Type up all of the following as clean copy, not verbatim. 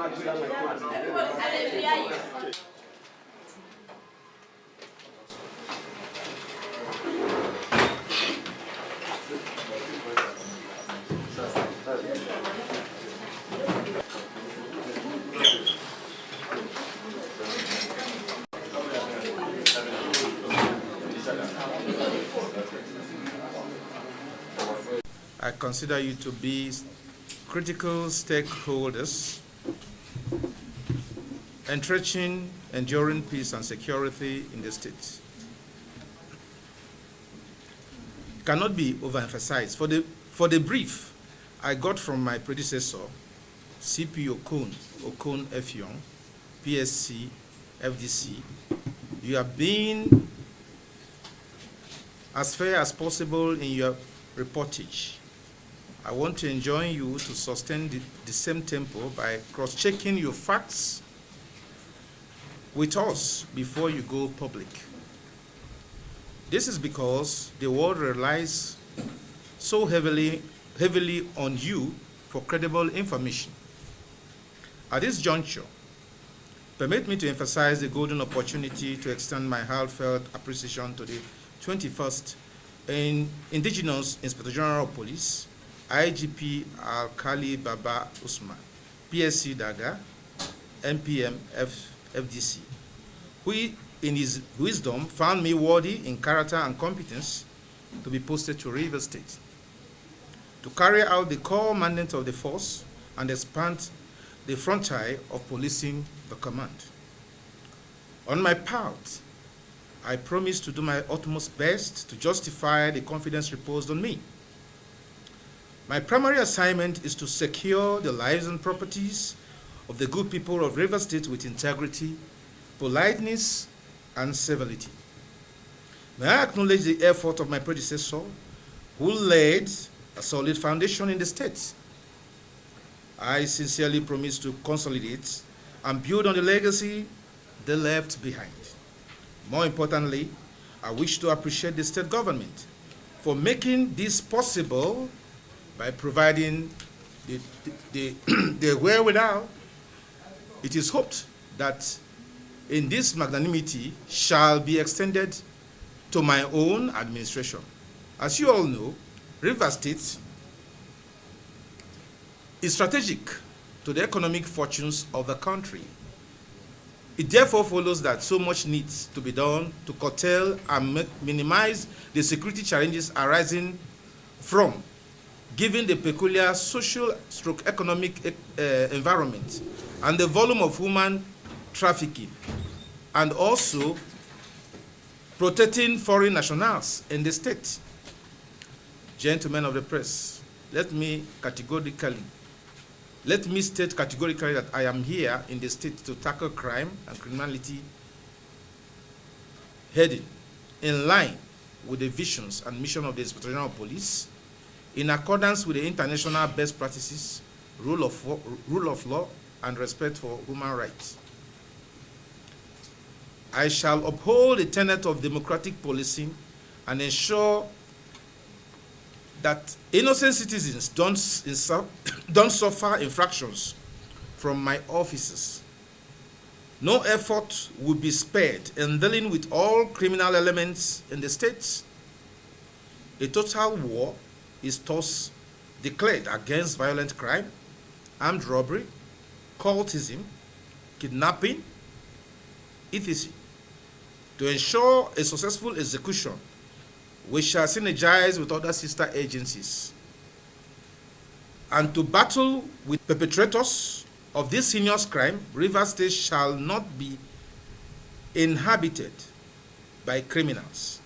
I consider you to be critical stakeholders entrenching enduring peace and security in the state. It cannot be overemphasized. For the brief I got from my predecessor, CP Okon Effiong, PSC, FDC, you have been as fair as possible in your reportage. I want to enjoin you to sustain the same tempo by cross-checking your facts with us before you go public. This is because the world relies so heavily on you for credible information. At this juncture, permit me to emphasize the golden opportunity to extend my heartfelt appreciation to the 21st Indigenous Inspector General of Police, IGP Alkali Baba Usman, PSC Daga, NPM FDC, who in his wisdom found me worthy in character and competence to be posted to Rivers State, to carry out the core mandate of the force and expand the frontier of policing the command. On my part, I promise to do my utmost best to justify the confidence reposed on me. My primary assignment is to secure the lives and properties of the good people of Rivers State with integrity, politeness, and civility. May I acknowledge the effort of my predecessor, who laid a solid foundation in the state. I sincerely promise to consolidate and build on the legacy they left behind. More importantly, I wish to appreciate the state government for making this possible by providing the wherewithal. It is hoped that in this magnanimity shall be extended to my own administration. As you all know, Rivers State is strategic to the economic fortunes of the country. It therefore follows that so much needs to be done to curtail and minimize the security challenges arising from, given the peculiar social/economic environment and the volume of human trafficking, and also protecting foreign nationals in the state. Gentlemen of the press, let me state categorically that I am here in the state to tackle crime and criminality heading in line with the visions and mission of the Inspector General of Police, in accordance with the international best practices, rule of law, and respect for human rights. I shall uphold the tenet of democratic policing and ensure that innocent citizens don't suffer infractions from my officers. No effort will be spared in dealing with all criminal elements in the state. A total war is thus declared against violent crime, armed robbery, cultism, kidnapping, etc. To ensure a successful execution, we shall synergize with other sister agencies. And to battle with perpetrators of this heinous crime, Rivers State shall not be inhabited by criminals.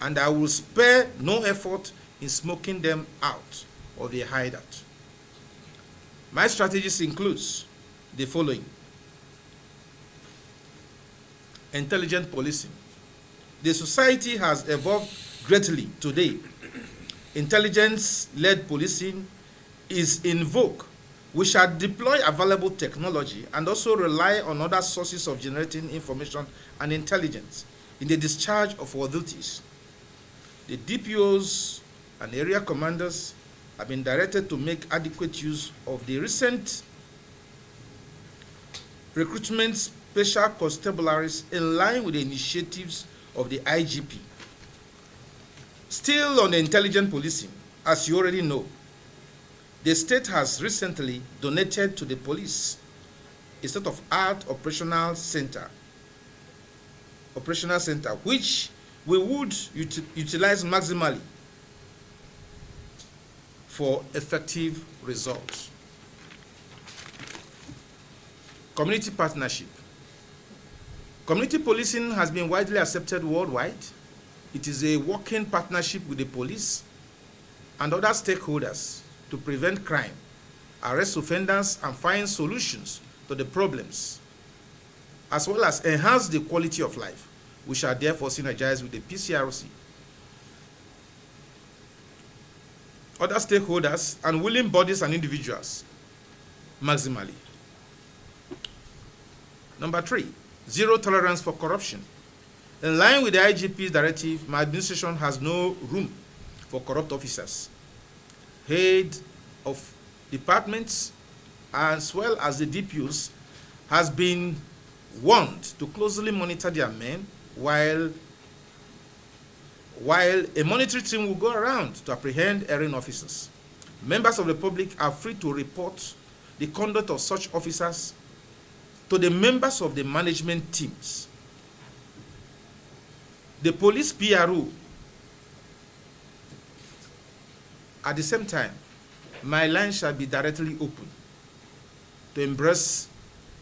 And I will spare no effort in smoking them out of their hideout. My strategies includes the following. Intelligent policing. The society has evolved greatly today. Intelligence-led policing is in vogue. We shall deploy available technology and also rely on other sources of generating information and intelligence in the discharge of our duties. The DPOs and area commanders have been directed to make adequate use of the recent recruitment special constabularies in line with the initiatives of the IGP. Still on the intelligent policing, as you already know, the state has recently donated to the police a state-of-art operational center, which we would utilize maximally for effective results. Community partnership. Community policing has been widely accepted worldwide. It is a working partnership with the police and other stakeholders to prevent crime, arrest offenders, and find solutions to the problems, as well as enhance the quality of life. We shall therefore synergize with the PCRC, other stakeholders, and willing bodies and individuals maximally. Number 3, zero tolerance for corruption. In line with the IGP's directive, my administration has no room for corrupt officers. Head of departments, as well as the DPOs, has been warned to closely monitor their men, while a monitoring team will go around to apprehend erring officers. Members of the public are free to report the conduct of such officers to the members of the management teams. The police PRO. At the same time, my line shall be directly open to embrace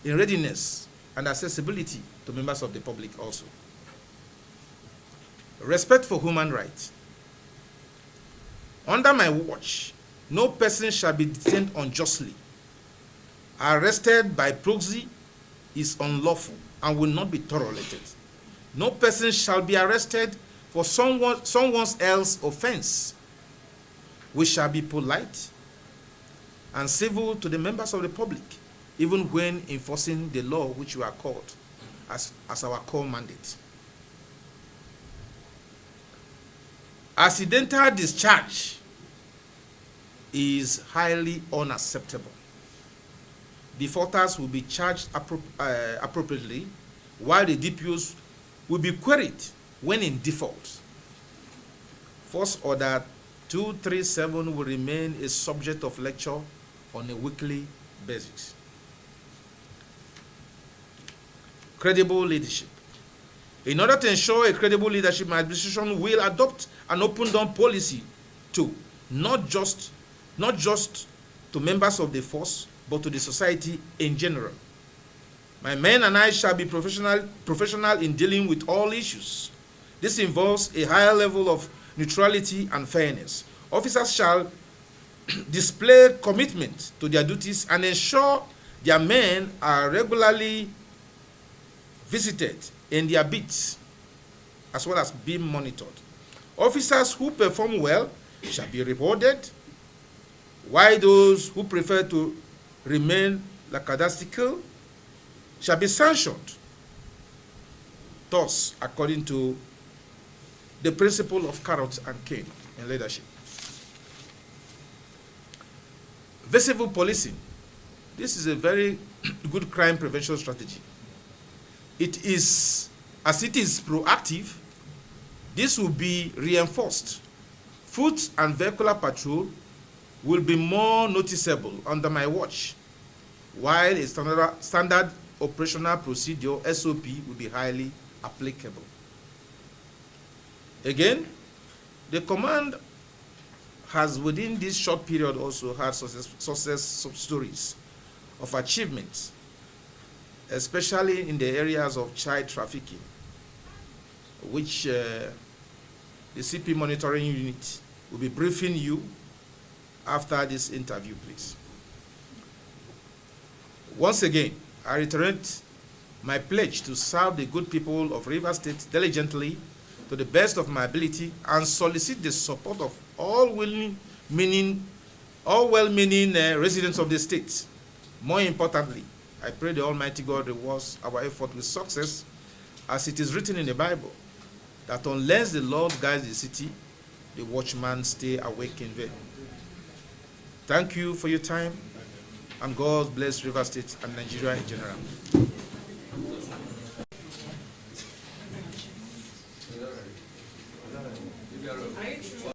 in readiness and accessibility to members of the public also. Respect for human rights. Under my watch, no person shall be detained unjustly. Arrested by proxy is unlawful and will not be tolerated. No person shall be arrested for someone else's offense. We shall be polite and civil to the members of the public, even when enforcing the law which we are called as our core mandate. Accidental discharge is highly unacceptable. Defaulters will be charged appropriately, while the DPOs will be queried when in default. Force Order 237 will remain a subject of lecture on a weekly basis. Credible leadership. In order to ensure a credible leadership, my administration will adopt an open door policy to not just to members of the force, but to the society in general. My men and I shall be professional in dealing with all issues. This involves a higher level of neutrality and fairness. Officers shall display commitment to their duties and ensure their men are regularly visited in their beats, as well as being monitored. Officers who perform well shall be rewarded, while those who prefer to remain lackadaisical shall be sanctioned. Thus, according to the principle of carrot and cane in leadership. Visible policing. This is a very good crime prevention strategy. It is, as it is proactive, this will be reinforced. Foot and vehicular patrol will be more noticeable under my watch, while a standard operational procedure, SOP, will be highly applicable. Again, the command has within this short period also had success stories of achievements, especially in the areas of child trafficking, which the CP monitoring unit will be briefing you after this interview, please. Once again, I reiterate my pledge to serve the good people of Rivers State diligently to the best of my ability and solicit the support of all well-meaning residents of the state. More importantly, I pray the Almighty God rewards our effort with success, as it is written in the Bible, that unless the Lord guides the city, the watchman stay awake in vain. Thank you for your time. And God bless Rivers State and Nigeria in general. Are you true?